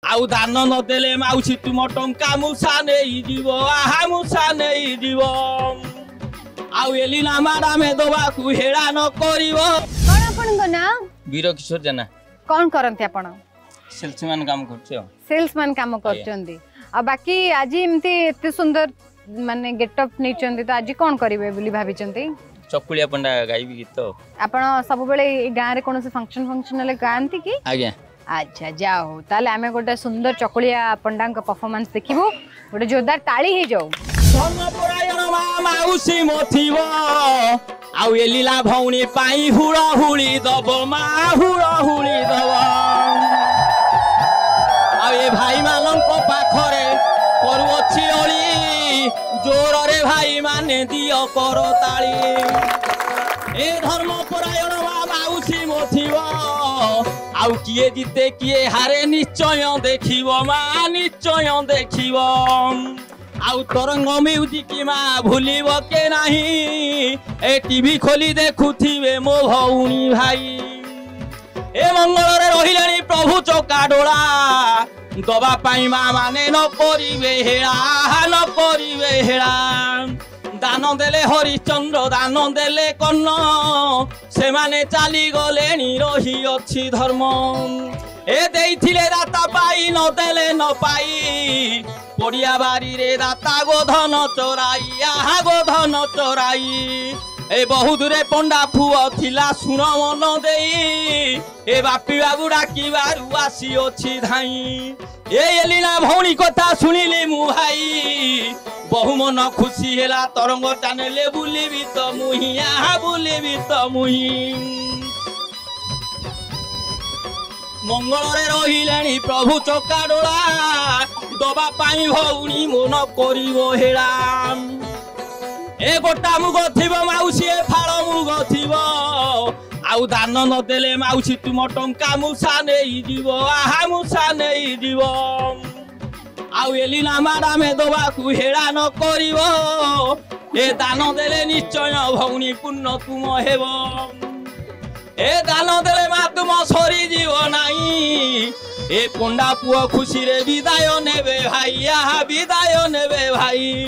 आउ दान नदेले माउसी तुम टंका मुसा नहीं जीव आहा मुसा नहीं जीव आउ एलिना मारामे दबा कु हेडा न करिवो। कोन आपन ना वीर किशोर जना कोन करंती आपन? सेल्समैन काम करछो। सेल्समैन काम करचंदी। आ बाकी आज एमती एते सुंदर माने गेटअप नेचंदी तो आज कोन करिवे बोली भाबिचंती? चकुलिया पंडा गाइबी गीत। आपन सब बेले गां रे कोनसे फंक्शन ले गांती की? आज्ञा। अच्छा जाओ ताले आमे गोटे सुंदर चकुलिया पंडा का परफॉर्मेंस देखिबो। गोटे जोरदार ताली हे जाओ। धर्मपरायण माउसी मोथिबो आउ एलिला भौणी पाई हुड़ा हुड़ी दब मा हुड़ा हुड़ी दब आ ए भाई मानक पाखरे करूअछि ओली जोर रे भाई माने दियो कर ताली। ए धर्मपरायण माउसी मोथिबो आउ किए जीते किए हारे निश्चय देखिबो मा निश्चय देखिबो आउ तरंग म्यूजिक माँ भूलिब के नहीं ए टीवी खोली देखुथिबे मो भौणी भाई। ए मंगल रे रहिलेनी प्रभु चौका डोला दबा पाई माँ माने न करिवे हेड़ा न करिवे हेड़ा। दान देले हरिश्चंद्र दान देले कर्ण से माने चाली गलेनी रही अछि धर्म। ए देइथिले दाता पाई न देले न पाई पड़िया बारी रे दाता गोधन चोराई आहा गोधन चोराई। ए बहुत रे पंडा पुओ थिला सुन मन देई ए बापी बाबू डाकी बारू आसी अछि धाई। ए एलिना भौणी कथा सुनिली मु भाई बहु मन खुशी हेला तरंग चैनल बुलिबी त मुही आहा बुलिबी त मुही। मंगल रे रहिलेनी प्रभु चौका डोला दबा पाई भौणी मन करिवो हेड़ा। ए गोटा मुग थिबो माउसी ए फाळ मुग थिबो आउ दान न देले माउसी तुम टंका मुसा नहीं जीव आहा मुसा नहीं जीव आउ एलिना मारामे दबा कु हेडा न करिवो। ए दान देले निश्चय भौणी पुण्य तुम हेबो। ए दान देले मा तुम सरी जीव नाही ए पंडा पुओ खुशी रे विदाय नेबे भाई आहा विदाय नेबे भाई।